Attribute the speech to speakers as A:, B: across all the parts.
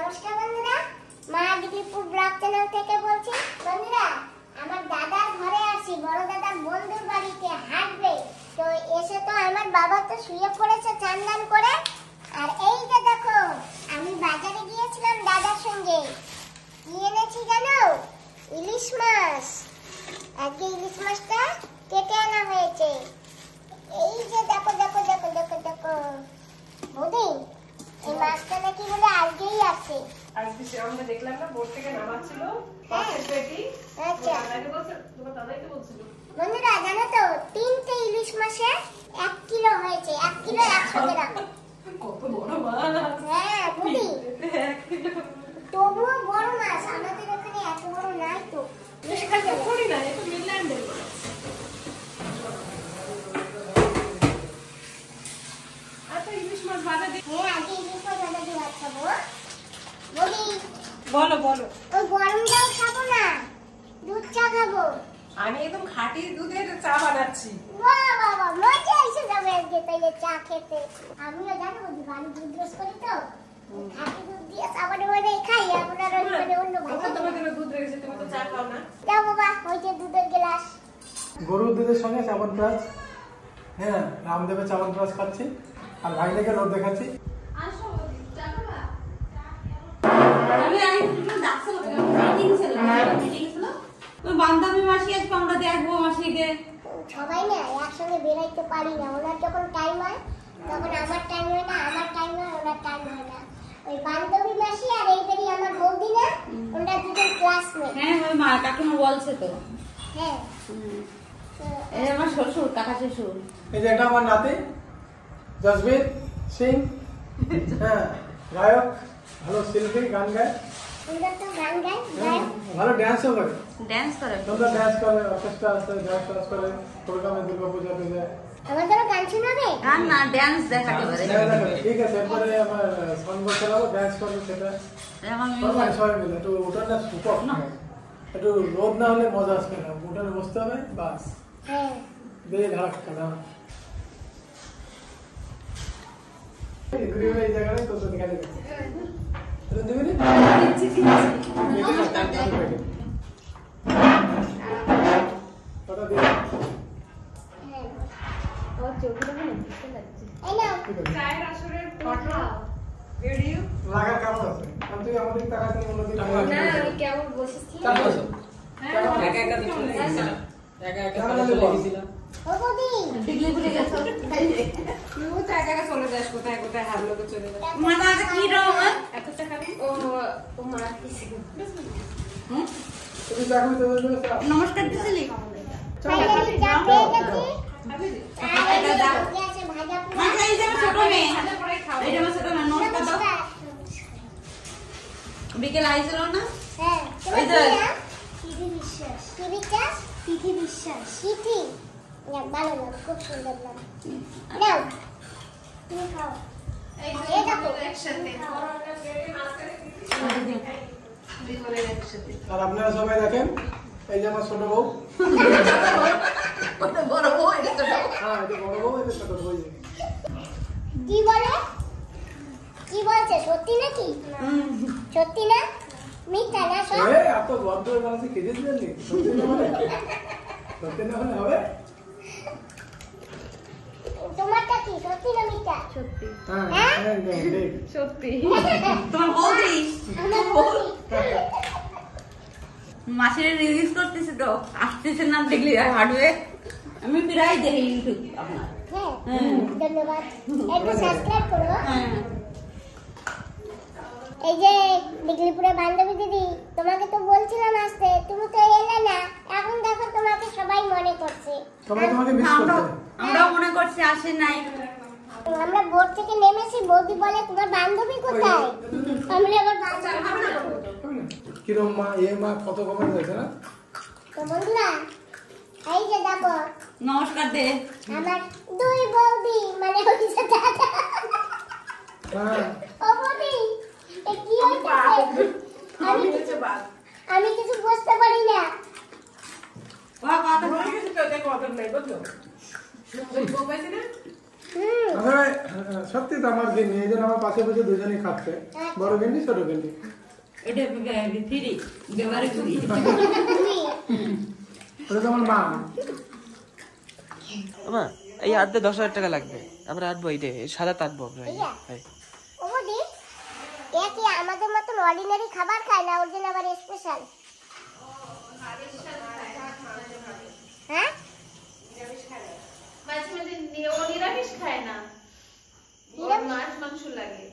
A: নমস্কার বন্ধুরা, মা ডিগ্রিপুর ব্লগ চ্যানেল থেকে বলছি। বন্ধুরা, আমার দাদার ঘরে আসি, বড় দাদার বন্ধুর বাড়িতে হাঁটবে। তো এসে তো আমার বাবা তো শুয়ে পড়েছে চান দান করে। আর এই যে দেখো, আমি বাজারে গিয়েছিলাম দাদার সঙ্গে। কি এনেছি জানো? ইলিশ মাছ। আজকে ইলিশ মাছটা কেটে আনা হয়েছে। এই যে দেখো দেখো দেখো দেখো দেখো বৌদি, এই মাছটা নাকি বলে আজকেই আছে।
B: আজকে আমরা দেখলাম না, বোট থেকে নামাচ্ছিল মাছের পেটি।
A: আচ্ছা
B: তোমার দাদাইকে বলছিল।
A: বন্ধুরা জানো তো, 3টে ইলিশ মাছে 1 কিলো হয়েছে। 1 কিলো 100 গ্রাম।
B: কত বড় মাছ!
A: হ্যাঁ বৌদি,
B: 1 কিলো।
A: তবুও বড় মাছ। আমাদের এখানে এত বড় নাই তো।
B: করি না, এটা মিডল্যান্ডের। আচ্ছা, ইলিশ মাছ ভাজা দিই।
A: হ্যাঁ, আজকে ইলিশ মাছ ভাজা দিয়ে ভাত খাবো। বৌদি,
B: বলো বলো।
A: ওই গরম জল খাবো না, দুধ চা খাবো।
B: আমি একদম খাঁটি দুধের চা বানাচ্ছি।
A: বাহ বাহ বাহ, মজা এসে যাবে আজকে তাইলে চা খেতে। আমিও জানো বৌদি, বাড়ি দুধ রস করি তো, খাঁটি দুধ দিয়ে চা বানিয়ে খাই। আপনার ওই অন্য ভালো।
B: তোমাদের দুধ রেখেছে, তুমি তো চা খাও না।
A: যাও বাবা, ওই যে দুধের গ্লাস।
C: গরুর দুধের সঙ্গে চাবনপ্রাশ। হ্যাঁ, রামদেবের চাবনপ্রাশ খাচ্ছি আর ভাইটাকে রোদ দেখাচ্ছি।
D: বান্ধবী মাসি আজকে আমরা দেখবো মাসিকে।
A: সবাই না একসঙ্গে বেরাইতে পারি না। ওনার যখন টাইম হয় তখন আমার টাইম হয় না, আমার টাইম হয় ওনার টাইম হয় না। ওই বান্ধবী মাসি আর এইবারই আমার বৌদি না, ওনারা দুজন ক্লাসমেট।
D: হ্যাঁ ওই মা কাকিমা বলছে তো।
A: হ্যাঁ,
D: এই আমার শ্বশুর, কাকা শ্বশুর।
C: এই যে এটা আমার নাতি জসবীর সিং। হ্যাঁ, গায়ক, ভালো শিল্পী, গান গায়।
A: ওনারা তো গান গায়, গায়।
C: ভালো ড্যান্সও করে।
D: ড্যান্স করে।
C: তোমরা ড্যান্স করে, অর্কেস্ট্রা আছে, ড্যান্স করে, প্রোগ্রামে দুর্গাপূজাতে যায়।
A: আমাদেরও গান শোনাবে?
D: গান না, ড্যান্স দেখাতে পারে।
C: ঠিক আছে, এরপরে আমার সঙ্গ চালাবো, ড্যান্স করবো। সেটা
D: আমার
C: সবাই মিলে একটু উঠোনটা সুপার না, একটু রোদ না হলে মজা আসবে না। উঠোনে বসতে হবে, বাস
A: হ্যাঁ।
C: দিয়ে ধাক্কা দাও। এই জায়গায় তো দেখা যাবে। দিবি নি? ওটা দিয়ে
A: এই নাও।
B: চায়ের আসরের ফটো ভিডিও
C: লাগা কেমন আছে? আমি তুই আমাদের টাকা দিয়ে অন্য দিন
B: না, আমি কেমন বসেছি।
E: একা একা তো চলে গেছিলাম। একা একা চলে গেছিলাম।
A: ও বৌদি,
D: ডিগলি ঘুরে গেছো।
B: তুই তো একা একা চলে যাস, কোথায় কোথায় হারলো তো চলে যাস।
D: মাথা আছে কি রকম?
B: এতটা খাবি? ও মারা দিছে।
C: তুমি চাকরি তো দেবে।
D: নমস্কার দিছিলি?
A: ফাইনালি চা পেয়ে গেছি।
B: খাবি?
A: আর এই যে বৌদি আছে ভাজা পোড়া।
D: মাথা এই যে আমার ছোট মেয়ে।
B: ভাজা পরে খাবো।
D: এই যে আমার ছোট মেয়ে, নমস্কার দাও।
A: নমস্কার।
D: বিকেল আইছিল না?
A: হ্যাঁ,
D: ওই যে
A: তিথি বিশ্বাস। কি বিশ্বাস? তিথি বিশ্বাস। তিথি? না, ভালো নাম, খুব সুন্দর নাম। নাও, তুমি খাও।
B: এই
A: এই দেখো।
B: একসাথে দুপুরে একসাথে।
C: আর আপনারা সবাই দেখেন, এই যে আমার ছোট বউ।
D: ওটা বড় বউ, এটা ছোট বউ।
C: হ্যাঁ, এটা বড় বউ, এটা ছোট বউ।
A: কি বলে? কি বলছে? সত্যি নাকি? সত্যি না? মিথ্যা না সব?
C: এত ভদ্র মানুষে কেটে দিলেন নি? সত্যি না হলে? সত্যি না হলে হবে?
A: তোমারটা কি সত্যি না মিথ্যা?
C: হ্যাঁ, একদম ঠিক।
B: সত্যি।
D: তোমার বৌদি
A: আমার বৌদি।
D: মাসের রিলিজ করতেছে তো, আসতেছে না দেখলি হাঁটবে। আমি প্রায় দেখি ইউটিউব আপনার।
A: হ্যাঁ, ধন্যবাদ। একটু সাবস্ক্রাইব করো।
D: হ্যাঁ।
A: এই যে ডিগলিপুরের বান্ধবী দিদি, তোমাকে তো বলছিলাম আসতে, তুমি তো এলে না। এখন দেখো তোমাকে সবাই মনে করছে।
C: সবাই তোমাকে মিস করছে।
D: আমরাও মনে করছি আসে নাই।
A: আমরা বোট থেকে নেমেছি, বৌদি বলে তোমার বান্ধবী কোথায়? আমরা আবার বান্ধবী।
C: কিরম মা, এ মা, কত কমেন্ট হয়েছে না?
A: তো বন্ধুরা, এই যে দেখো
D: নমস্কার দে।
A: আমার 2 বৌদি, মানে হচ্ছে দাদা।
C: হ্যাঁ,
A: ও বৌদি, এ কি হচ্ছে? আমি কিছু বুঝতে পারি না।
D: কথা
B: বলে গেছি তো, দেখো অত নাই বুঝলো। বউ পাইছি না?
C: আসলে সত্যি তো আমার গিন্নি, এই জন্য আমার পাশে বসে দুজনেই খাচ্ছে, বড় গিন্নি ছোট গিন্নি।
D: এটা ফ্রি ব্যবহার করি।
C: ওটা তো আমার মা।
E: আমা এই আটতে 10,000 টাকা লাগবে, আমরা আটবো এই সাদা আটবো আমরা।
A: ওদি এ কি আমাদের মতন অর্ডিনারি খাবার খায় না, ওর জন্য আবার স্পেশাল? হ্যাঁ
B: নিরামিষ খায় না, মাছ মাংস লাগে।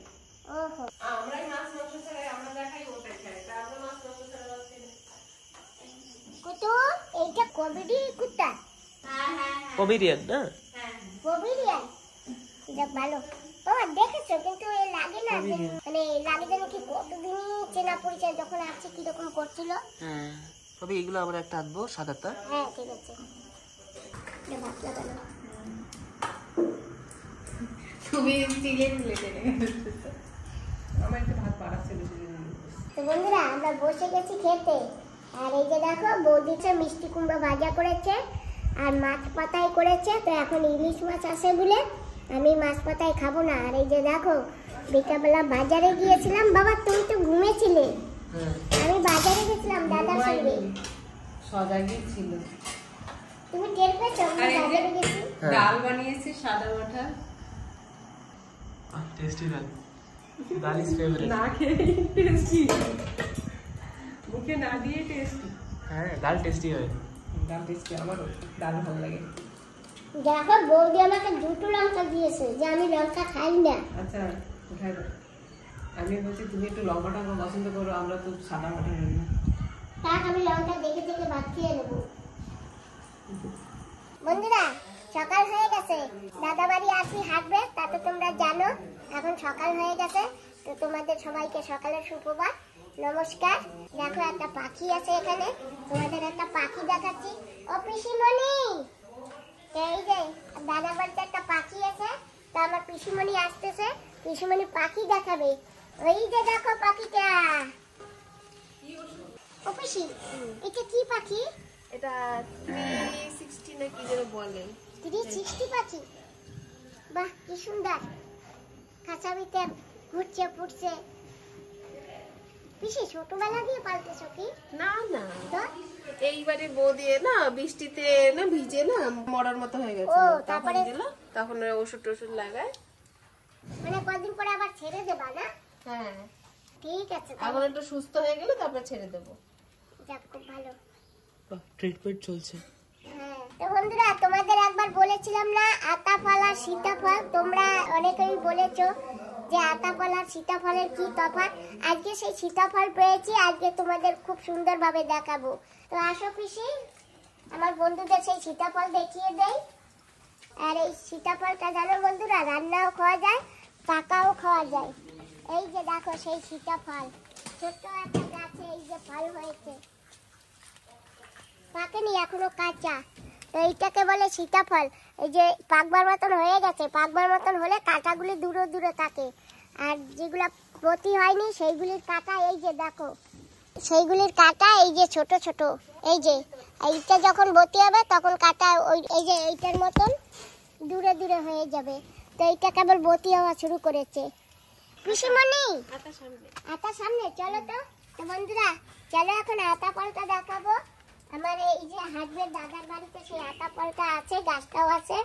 A: ওহো
B: আমরাই মাছ মাংস ছাড়া আমরা দেখাই ওটাই খাই, তারপর মাছ মাংস ছাড়া
A: কুতু এইটা কবিডি কুত্তা?
E: কবিরিয়ান না,
A: কবিডিয়ান। যাক ভালো। ও দেখেছো কিন্তু এ লাগে না মানে লাগে যেন কি কতদিন চেনা পরিচয়, যখন আসছে কিরকম করছিল।
E: হ্যাঁ তবে এগুলো আমরা একটা আনবো সাদাটা।
A: হ্যাঁ ঠিক আছে, এটা ভাত লাগানো।
B: তুমি চিলে দিলে আমার একটু ভাত বাড়াচ্ছে বেশি।
A: তো বন্ধুরা আমরা বসে গেছি খেতে, আর এই যে দেখো বৌদিটা মিষ্টি কুমড়ো ভাজা করেছে আর মাছ পাতায় করেছে। তো এখন ইলিশ মাছ আসে বলে আমি মাছ পাতায় খাবো না। আর এই যে দেখো বিকালবেলা বাজারে গিয়েছিলাম। বাবা তুমি তো ঘুমিয়েছিলে, আমি বাজারে গেছিলাম দাদার সঙ্গে।
B: সজাগই ছিল।
A: তুমি টের পেয়েছো আমি
B: আর এই যে
A: বাজারে গেছি?
B: ডাল বানিয়েছি সাদা মাঠা।
E: টেস্টি ডাল, ডাল ইজ ফেভারিট।
B: না খেয়ে টেস্টি, মুখে না দিয়ে টেস্টি।
E: হ্যাঁ ডাল টেস্টি হয়।
B: ডাল টেস্টি, আমারও ডাল ভালো লাগে।
A: দেখো বৌদি আমাকে দুটো লঙ্কা দিয়েছে, যে আমি লঙ্কা খাই না।
B: আচ্ছা কোথায় দাও? আমি বলছি তুমি একটু লঙ্কা টঙ্কা পছন্দ করো, আমরা তো সাদা মাঠা খাই না।
A: তাক আমি লঙ্কা দেখে দেখে ভাত খেয়ে নেবো। বন্ধুরা সকাল হয়ে গেছে, দাদা বাড়ি আসি হাঁটবে, তা তো তোমরা জানো। এখন সকাল হয়ে গেছে, তো তোমাদের সবাইকে সকালের সুপ্রভাত, নমস্কার। দেখো একটা পাখি আছে এখানে, তোমাদের একটা পাখি দেখাচ্ছি। ও পিসিমণি, এই যে দাদা বাড়িতে একটা পাখি আছে, তো আমার পিসিমণি আসতেছে, পিসিমণি পাখি দেখাবে। ওই যে দেখো পাখিটা। ও পিসি এটা কি পাখি?
B: এটা 360 না কি যেন বলে।
A: 360 পাখি, বাহ কি সুন্দর। খাঁচাবিতে ঘুরছে ফুটছে। পিসি ছোটবেলা দিয়ে পালতেছো কি?
B: না না,
A: তো
B: এইবারে বউ দিয়ে না বৃষ্টিতে না ভিজে না মরার মতো হয়ে গেছে।
A: ও, তারপরে?
B: তখন ওষুধ টষুধ লাগায়।
A: মানে কদিন পরে আবার ছেড়ে দেবা না?
B: হ্যাঁ
A: ঠিক আছে
B: এখন একটু সুস্থ হয়ে গেলে তারপর ছেড়ে দেবো।
A: যাক খুব ভালো।
E: ট্রিটমেন্ট চলছে।
A: হ্যাঁ তো বন্ধুরা তোমাদের একবার বলেছিলাম না আতাফল আর সীতাফল, তোমরা অনেকেই বলেছো যে আতাফল আর সীতাফলের কি তফাৎ। আজকে সেই সীতাফল পেয়েছি, আজকে তোমাদের খুব সুন্দরভাবে দেখাবো। তো আসো পিসি, আমার বন্ধুদের সেই সীতাফল দেখিয়ে দেই। আর এই সীতাফলটা জানো বন্ধুরা রান্নাও খাওয়া যায়, পাকাও খাওয়া যায়। এই যে দেখো সেই সীতাফল, ছোট্ট একটা গাছে এই যে ফল হয়েছে, পাকেনি এখনো কাঁচা। তো এইটাকে বলে সীতাফল। এই যে পাকবার মতন হয়ে গেছে, পাকবার মতন হলে কাঁটাগুলি দূরে দূরে থাকে, আর যেগুলো বতি হয়নি সেইগুলির কাঁটা এই যে দেখো, সেইগুলির কাঁটা এই যে ছোট ছোট। এই যে এইটা যখন বতি হবে তখন কাঁটা ওই এই যে এইটার মতন দূরে দূরে হয়ে যাবে। তো এইটা কেবল বতি হওয়া শুরু করেছে। পিসিমণি আতা সামনে চলো তো। তো বন্ধুরা চলো এখন আতা ফলটা দেখাবো। আমার এই যে হাজবেন্ড দাদার বাড়িতে সেই আতা ফলটা আছে, গাছটাও আছে,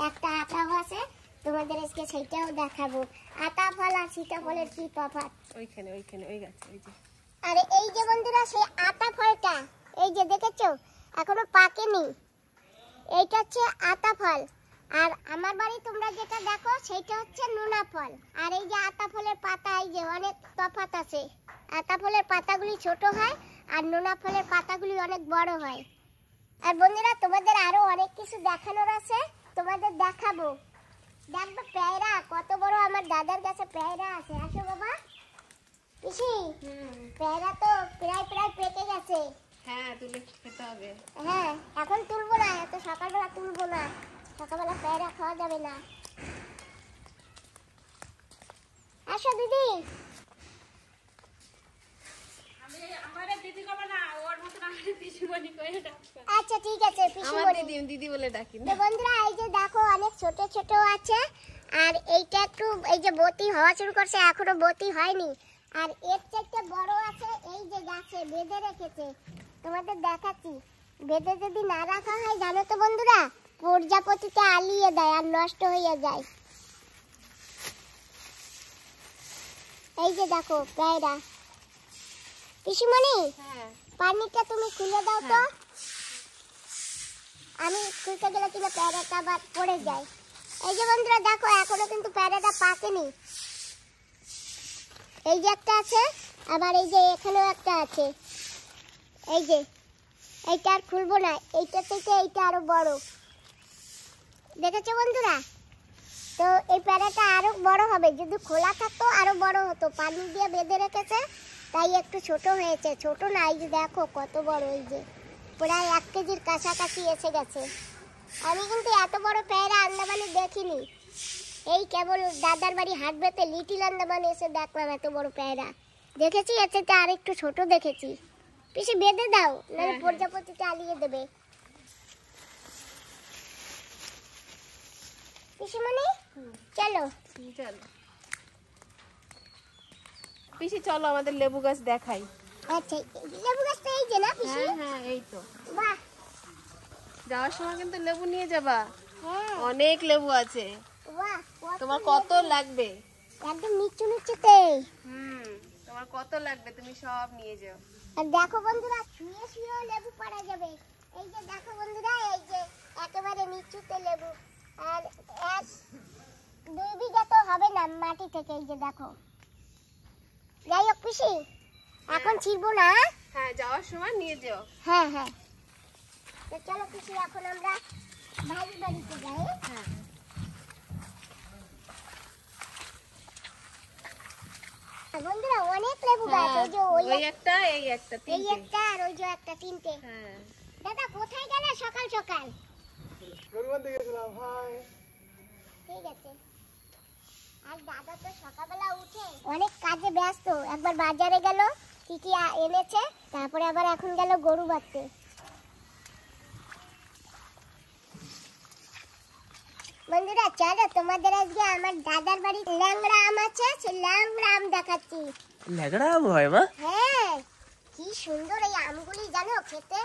A: একটা আতাও আছে, তোমাদের আজকে সেইটাও দেখাবো। আতা ফল আর সীতাফলের কি তফাৎ।
B: ওইখানে ওইখানে ওই গাছ ওই যে।
A: আরে এই যে বন্ধুরা সেই আতা ফলটা এই যে দেখেছো এখনো পাকেনি, এইটা হচ্ছে আতা ফল। আর আমার বাড়ি তোমরা যেটা দেখো সেইটা হচ্ছে নোনা ফল। আর এই যে আতা ফলের পাতা এই যে অনেক তফাৎ আছে। আতা ফলের পাতাগুলি ছোট হয় আর নোনা ফলের পাতাগুলি অনেক বড় হয়। আর বন্ধুরা তোমাদের আরো অনেক কিছু দেখানোর আছে, তোমাদের দেখাবো। দেখবো পেয়ারা কত বড়, আমার দাদার কাছে পেয়ারা আছে। আসো বাবা। পিসি পেয়ারা তো প্রায় প্রায় পেকে গেছে।
B: হ্যাঁ তুলে খেতে হবে।
A: হ্যাঁ এখন তুলবো না, এত সকালবেলা তুলবো না, সকালবেলা পেয়ারা খাওয়া যাবে না। আসো দিদি।
D: আমি আমার দিদি কবে না ওর মতন আমি পিসিমণি কই
A: আচ্ছা ঠিক আছে পিসিমণি।
F: দিদি বলে ডাকি
A: তো বন্ধুরা এই যে দেখো অনেক ছোট ছোট আছে, আর এইটা একটু এই যে বতি হওয়া শুরু করছে, এখনো বতি হয়নি। আর এর চাইতে বড় আছে, এই যে গাছে বেঁধে রেখেছে, তোমাদের দেখাচ্ছি। বেঁধে যদি না রাখা হয় জানো তো বন্ধুরা, প্রজাপতিটা আলিয়ে দেয় আর নষ্ট হয়ে যায়। এই যে দেখো পেয়ারা। পিসিমণি পানিটা তুমি খুলে দাও তো, আমি খুলতে গেলে কিনা পেয়ারাটা আবার পড়ে যায়। এই যে বন্ধুরা দেখো এখনো কিন্তু পেয়ারাটা পাকেনি। এই যে একটা আছে, আবার এই যে এখানেও একটা আছে। এই যে এইটা আর খুলবো না, এইটা থেকে এইটা আরো বড়, দেখেছো বন্ধুরা? তো এই পেয়ারাটা আরো বড় হবে, যদি খোলা থাকতো আরো বড় হতো। পানি দিয়ে বেঁধে রেখেছে তাই একটু ছোট হয়েছে। ছোট না, এই যে দেখো কত বড়, এই যে প্রায় 1 কেজির কাছাকাছি এসে গেছে। আমি কিন্তু এত বড় পেয়ারা আন্দামানে দেখিনি, এই কেবল দাদার বাড়ি হাটবেতে লিটিল আন্দামানে এসে দেখলাম এত বড় পেয়ারা। দেখেছি এর থেকে আর একটু ছোট দেখেছি। পিসি বেঁধে দাও, নাহলে প্রজাপতিটা আলিয়ে দেবে। পিসিমণি চলো।
F: পিসি চলো আমাদের লেবু গাছ দেখাই।
A: আচ্ছা লেবু গাছটা এই যে না পিসি?
F: হ্যাঁ এই তো।
A: বাহ,
F: যাওয়ার সময় কিন্তু লেবু নিয়ে যাবা,
A: হ্যাঁ
F: অনেক লেবু আছে।
A: বাহ,
F: তোমার কত লাগবে?
A: একদম নিচু নিচুতে।
F: তোমার কত লাগবে তুমি সব নিয়ে যাও।
A: আর দেখো বন্ধুরা শুয়ে শুয়ে লেবু পাড়া যাবে। এই যে দেখো বন্ধুরা, এই যে একেবারে নিচুতে লেবু। আর 1-2 বিঘা তো হবে না মাটি থেকে। এই যে দেখো, যাই হোক পিসি এখন ছিড়বো না।
F: হ্যাঁ যাওয়ার সময় নিয়ে যাও।
A: হ্যাঁ হ্যাঁ, তো চলো পিসি এখন আমরা ভাই বাড়িতে যাই।
F: হ্যাঁ
A: বন্ধুরা অনেক লেবু গাছ, ওই যে
F: ওই একটা এই একটা
A: এই
F: তিনটে।
A: একটা আর ওই যে একটা, 3টে।
F: হ্যাঁ
A: দাদা কোথায় গেলে সকাল সকাল?
C: গরু আনতে গেছিলাম। হাই।
A: ঠিক আছে। আর দাদা তো সকালবেলা উঠে অনেক কাজে ব্যস্ত, একবার বাজারে গেল কি কি এনেছে, তারপরে আবার এখন গেল গরু বাঁধতে। বন্ধুরা চলো তোমাদের আজকে আমার দাদার বাড়ি ল্যাংড়া আম আছে, সেই ল্যাংড়া আম দেখাচ্ছি।
E: ল্যাংড়া আম হয় মা?
A: হ্যাঁ কি সুন্দর এই আমগুলি জানো খেতে।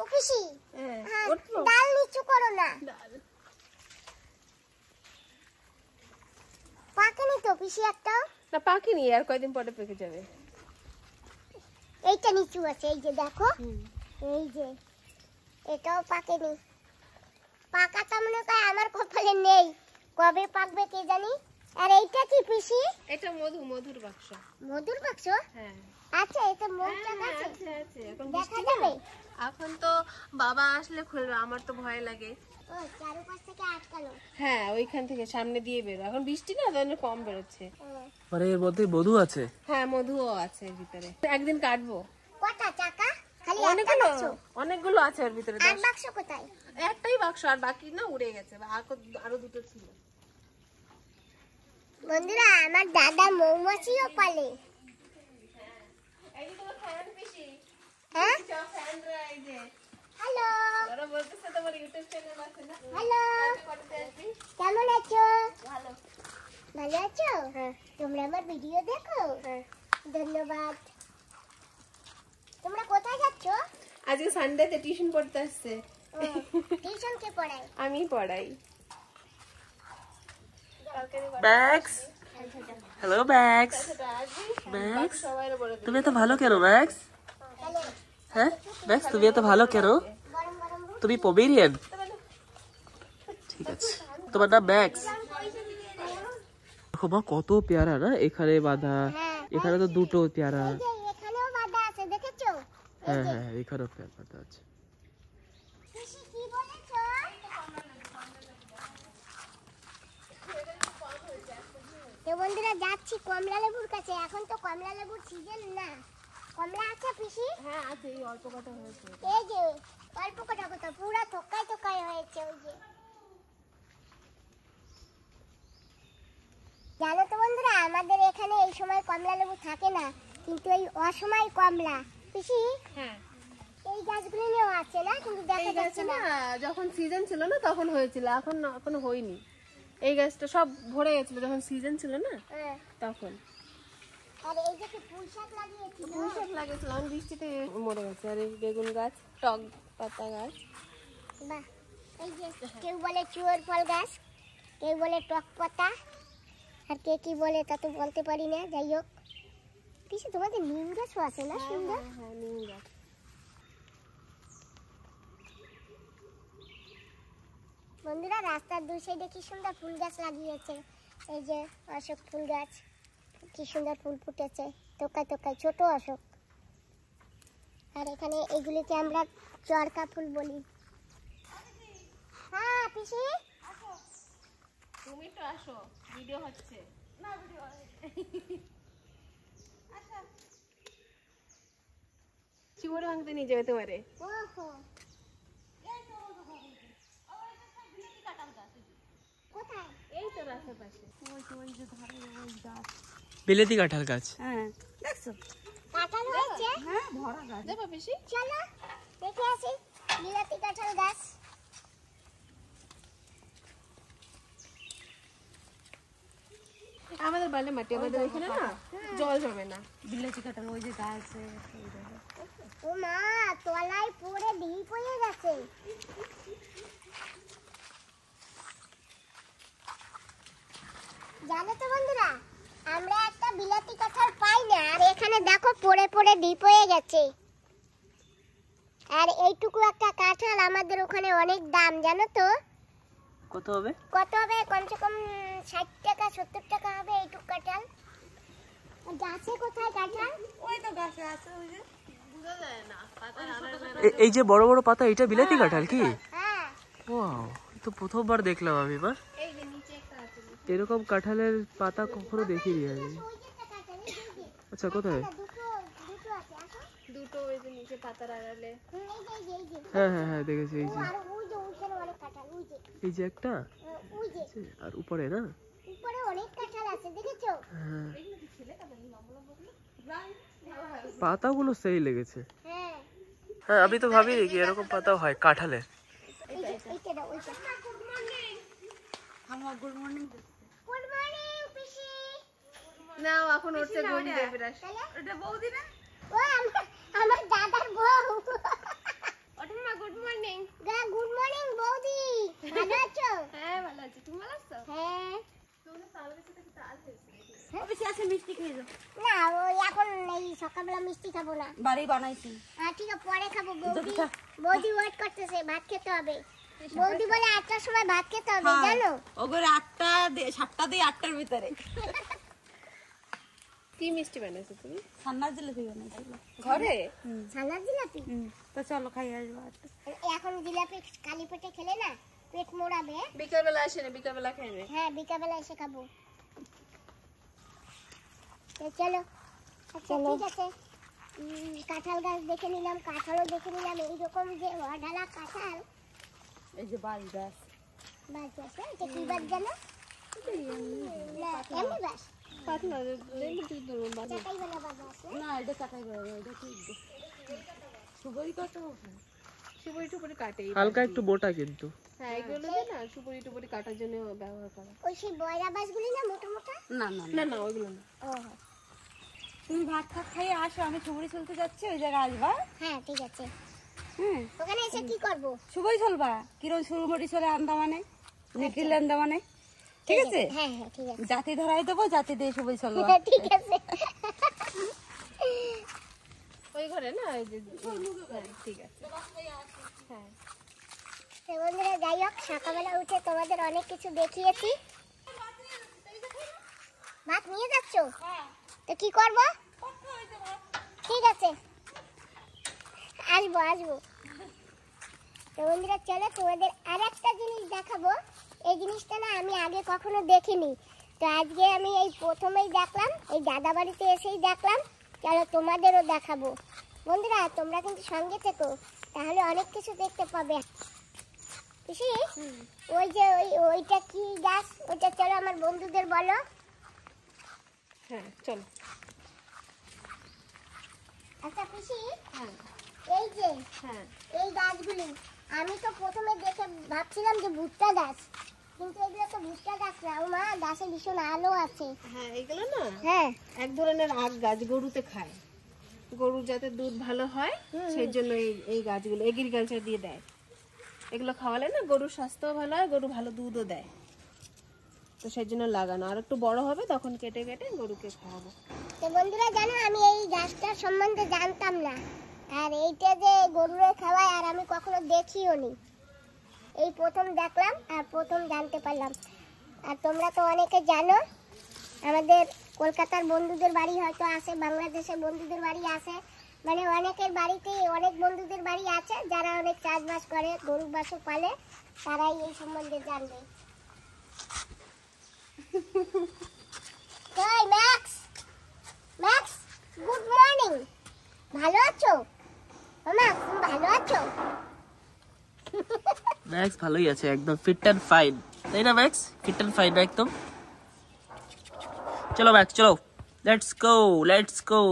A: ও পিসি হ্যাঁ, ডাল নিচু করো না। পাকেনি তো পিসি একটাও?
F: না পাকেনি, আর কয়দিন পরে পেকে যাবে।
A: এইটা নিচু আছে, এই যে দেখো, এই যে এটাও পাকেনি। পাকাটা মনে হয় আমার কপালে নেই, কবে পাকবে কে জানি। আর এইটা কি পিসি?
F: এটা মধুর বাক্স।
A: মধুর বাক্স?
F: হ্যাঁ
A: আচ্ছা, এটা মৌচাক আছে,
F: আছে। এখন
A: দেখা যাবে?
F: এখন তো বাবা আসলে খুলবে, আমার তো ভয় লাগে।
A: ও চারপাশ থেকে আটকানো।
F: হ্যাঁ ওইখান থেকে সামনে দিয়ে বেরো, এখন বৃষ্টি না তাই কম বেরোচ্ছে।
E: মানে এর মধ্যে মধু আছে?
F: হ্যাঁ মধুও আছে এর ভিতরে, একদিন কাটবো।
A: কটা চাকা? খালি একটা বাক্স?
F: অনেকগুলো আছে এর ভিতরে।
A: আর বাক্স কোথায়?
F: একটাই বাক্স, আর বাকি না উড়ে গেছে, আরো দুটো ছিল।
A: বন্ধুরা আমার দাদা মৌমাছিও পালে। হ্যাঁ হ্যালো হ্যালো, কেমন আছো? ভালো আছো? তোমরা আমার ভিডিও দেখো? ধন্যবাদ। তোমরা কোথায় যাচ্ছ?
F: আজকে সানডেতে টিউশন পড়তে আসছে।
A: টিউশন কে পড়ায়?
F: আমি পড়াই।
E: Max, hello max. ম্যাক্স তুমি এত ভালো কেন ম্যাক্স? হ্যাঁ ম্যাক্স তুমি এত ভালো কেন?
A: গরম গরম
E: তুমি পমেরিয়ান? ঠিক আছে, তোমার নাম ম্যাক্স? দেখো মা কত পেয়ারা না এখানে বাঁধা, এখানে তো দুটো পেয়ারা।
A: এই যে এখানেও বাঁধা আছে, দেখেছো?
E: হ্যাঁ হ্যাঁ এখানেও পেয়ারা বাঁধা আছে।
A: পিসি কি বলেছো? তো বন্ধুরা যাচ্ছি কমলা লেবুর কাছে। এখন তো কমলা লেবুর সিজন না। কমলা আছে পিসি?
F: হ্যাঁ আছে, এই অল্প কটা হয়েছে।
A: এই যে অল্প কটা কটা পুরো থোকায় থোকায় হয়েছে। ওই যে জানো তো বন্ধুরা আমাদের এখানে এই সময় কমলা লেবু থাকে না, কিন্তু এই অসময় কমলা। পিসি
F: হ্যাঁ
A: এই গাছগুলো নিয়েও আছে না, কিন্তু দেখা
F: এই
A: যাচ্ছে
F: গাছটা
A: না।
F: না যখন সিজন ছিল না তখন হয়েছিল, এখন এখনো হয়নি। এই গাছটা সব ভরে গেছিল যখন সিজন ছিল না
A: হ্যাঁ।
F: তখন।
A: আর এই যে কি পুঁই শাক লাগিয়েছি না?
F: পুঁই শাক লাগিয়েছিল, এখন বৃষ্টিতে মরে গেছে। আর এই বেগুন গাছ, টক পাতা গাছ।
A: বাহ, এই যে কেউ বলে চুয়োর ফল গাছ, কেউ বলে টক পাতা, আর কে কি বলে তা তো বলতে পারি না। যাই হোক, কিছু তোমাদের নিম গাছও আছে না সুন্দর?
F: হ্যাঁ, নিম গাছ।
A: বন্ধুরা, রাস্তার দুই সাইডে কি সুন্দর ফুল গাছ লাগিয়েছে। এই যে অশোক ফুল গাছ, কি সুন্দর ফুল ফুটেছে, তোকায় তোকায় ছোট অশোক। আর এখানে এগুলিকে আমরা চরকা ফুল বলি। হ্যাঁ পিসি,
F: তুমি তো আসো, ভিডিও হচ্ছে না। চিবড়ে ভাঙতে নিয়ে যাবে তোমারে।
A: ওহো, কোথায়?
F: এই তো রাস্তার পাশে।
E: বিলেতি কাঁঠাল গাছ।
D: হ্যাঁ দেখছো?
A: কাঁঠাল হয়েছে?
D: হ্যাঁ ভরা গাছ।
F: যাবো বেশি?
A: চলো দেখে আসি বিলাতি কাঁঠাল গাছ।
F: আমাদের বাড়ির মাটি, আমাদের এখানে না জল জমে না।
D: বিলেতি কাঁঠাল ওই যে গাছে।
A: ও মা, তলায় পড়ে ঢিল পড়ে গেছে। জানো তো বন্ধুরা, আমরা একটা বিলাতি কাঁঠাল পাই না, আর এখানে দেখো পড়ে পড়ে ঢিপ হয়ে গেছে। আর এইটুকু একটা কাঁঠাল আমাদের ওখানে অনেক দাম, জানো তো?
E: কত হবে?
A: কত হবে? কমসে কম 60 টাকা 70 টাকা হবে এইটুকু কাঁঠাল। গাছে কোথায় কাঁঠাল?
D: ওই তো গাছে আছে ওই যে।
E: এই যে বড় বড় পাতা, এটা বিলেতি কাঁঠাল কি?
A: হ্যাঁ,
E: ওয়াও, তো প্রথমবার দেখলাম আমি। মা,
F: এই যে নিচে একটা আছে।
E: এরকম কাঁঠালের পাতা কখনো দেখিনি আমি।
A: ওই যে একটা কাঁঠাল, এই যে,
E: আচ্ছা, কোথায়?
A: দুটো দুটো আছে, আসো।
F: দুটো ওই যে নিচে পাতার আড়ালে।
A: এই যে
E: হ্যাঁ হ্যাঁ হ্যাঁ, দেখেছি। এই যে,
A: আর ওই যে ওইখানে অনেক কাঁঠাল, ওই যে
E: এই যে একটা,
A: ওই যে
E: আর উপরে না?
A: উপরে অনেক কাঁঠাল আছে, দেখেছো?
E: হ্যাঁ, পাতাগুলো সেই লেগেছে।
A: হ্যাঁ,
E: হ্যাঁ, আমি তো ভাবি কি এরকম পাতাও হয় কাঁঠালের।
A: এই যে এইটা দাও, ওইটা।
D: আমার গুড মর্নিং।
A: গুড মর্নিং পিসি।
F: না, এখন উঠছে ঘুম দিয়ে বিরাস।
A: তাহলে
D: এটা বৌদি না?
A: ও আমার দাদার বউ।
F: ওঠেন মা, গুড মর্নিং।
A: গুড মর্নিং বৌদি, ভালো আছো?
F: হ্যাঁ ভালো আছি, তুমি ভালো আছো?
A: হ্যাঁ।
D: অফিসে আছে মিষ্টি খেয়ে যাও।
A: না, ওই এখন এই সকালবেলা মিষ্টি খাবো না।
D: বাড়ি বানাইছি।
A: ঠিক আছে, পরে খাবো। বৌদি ওয়েট করতেছে, ভাত খেতে হবে। বৌদি বলে 8টার সময় ভাত খেতে হবে, জানো?
D: ওগুলো 8টা 7টা দিয়ে 8টার ভিতরে।
F: কি মিষ্টি বানাইছো তুমি?
D: ঠান্ডা জিলাপি বানাইছিল
F: ঘরে?
A: ছানার জিলাপি।
D: তো চলো খাই আসবো।
A: এখন জিলাপি খালি পেটে খেলে না পেট মোড়াবে।
F: বিকালবেলা আসে না, বিকালবেলা খাইবে।
A: হ্যাঁ, বিকালবেলা এসে খাবো। চলো, আচ্ছা ঠিক আছে। কাঁঠাল গাছ দেখে নিলাম, কাঁঠালও দেখে নিলাম। এইরকম যে অঢালা কাঁঠাল
D: এই যে বাড়ি গাছ।
A: বাস আছে, এটা কি বাস জানো? না, এমনি বাস,
F: পাতলা দেখি তুই তোর বাবা।
A: চাকাই বেলা বাস আছে।
D: না এটা চাকাই বেড়াবে, এটা ঠিক সুবরি কত?
F: সুপুরি টুপুরি কাটে।
E: হালকা একটু মোটা কিন্তু।
F: হ্যাঁ, এগুলো দিয়ে না সুপুরি টুপুরি কাটার জন্য ব্যবহার করা।
A: ওই সেই বয়রা বাসগুলি না, মোটা মোটা।
D: না না
F: না না, ওইগুলো না।
A: ও
D: তুমি ভাত খাত খাইয়ে আসো, আমি সুবরি চলতে যাচ্ছি, ওই জায়গায় আসবা।
A: হ্যাঁ, ঠিক আছে।
D: হুম,
A: ওখানে এসে কি করবো?
D: সুবরি চলবা। কিরম সুরমরি চলে আন্দামানে, নিখিল আন্দামানে। ঠিক আছে,
A: হ্যাঁ হ্যাঁ, ঠিক আছে।
D: জাতি ধরাই দেবো, জাতি দিয়ে সুবরি চলবা।
A: ঠিক আছে।
F: ওই ঘরে না, ওই যে হ্যাঁ, ঠিক আছে। হ্যাঁ,
A: তো বন্ধুরা, যাই হোক, সকালবেলা উঠে তোমাদের অনেক কিছু দেখিয়েছি। ভাত নিয়ে যাচ্ছ? তো কি করবো? ঠিক আছে, আসবো আসবো। তো বন্ধুরা, চলো তোমাদের আর একটা জিনিস দেখাবো। এই জিনিসটা না আমি আগে কখনো দেখিনি, তো আজকে আমি এই প্রথমেই দেখলাম, এই দাদা বাড়িতে এসেই দেখলাম। চলো তোমাদেরও দেখাবো। বন্ধুরা, তোমরা কিন্তু সঙ্গে থেকো, তাহলে অনেক কিছু দেখতে পাবে। পিসি, ওই যে ওইটা কি গাছ? ওইটা চলো আমার বন্ধুদের বলো।
F: হ্যাঁ চলো।
A: আচ্ছা পিসি, এই যে
F: হ্যাঁ
A: এই গাছগুলি আমি তো প্রথমে দেখে ভাবছিলাম যে ভুট্টা গাছ, কিন্তু এগুলো তো ভুট্টা গাছ না। ও মা, গাছে ভীষণ আলো আছে।
F: হ্যাঁ এগুলো না
A: হ্যাঁ
F: এক ধরনের আখ গাছ, গরুতে খায়, গরু যাতে দুধ ভালো হয় সেই জন্য এই গাছগুলো এগ্রিকালচার দিয়ে দেয়। এগুলো খাওয়ালে না গরুর স্বাস্থ্যও ভালো হয়, গরু ভালো দুধও দেয়, তো সেই জন্য লাগানো। আর একটু বড় হবে তখন কেটে কেটে গরুকে খাওয়াবো।
A: তো বন্ধুরা জানো, আমি এই গাছটার সম্বন্ধে জানতাম না, আর এইটা যে গরুরে খাওয়ায় আর আমি কখনো দেখিও নি, এই প্রথম দেখলাম আর প্রথম জানতে পারলাম। আর তোমরা তো অনেকে জানো, আমাদের কলকাতার বন্ধুদের বাড়ি হয়তো আছে, বাংলাদেশের বন্ধুদের বাড়ি আছে, মানে অনেকের বাড়িতে অনেক বন্ধুদের বাড়ি আছে যারা অনেক চাষবাস করে, গরু বাছুর পালে, তারাই এই সম্বন্ধে জানবে। Hi Max, Max good morning, ভালো আছো? মামা তুমি ভালো আছো?
E: ম্যাক্স ভালোই আছে, একদম ফিট অ্যান্ড ফাইন, তাই না ম্যাক্স? ফিট অ্যান্ড ফাইন একদম। চলো ম্যাক্স চলো, লেটস গো।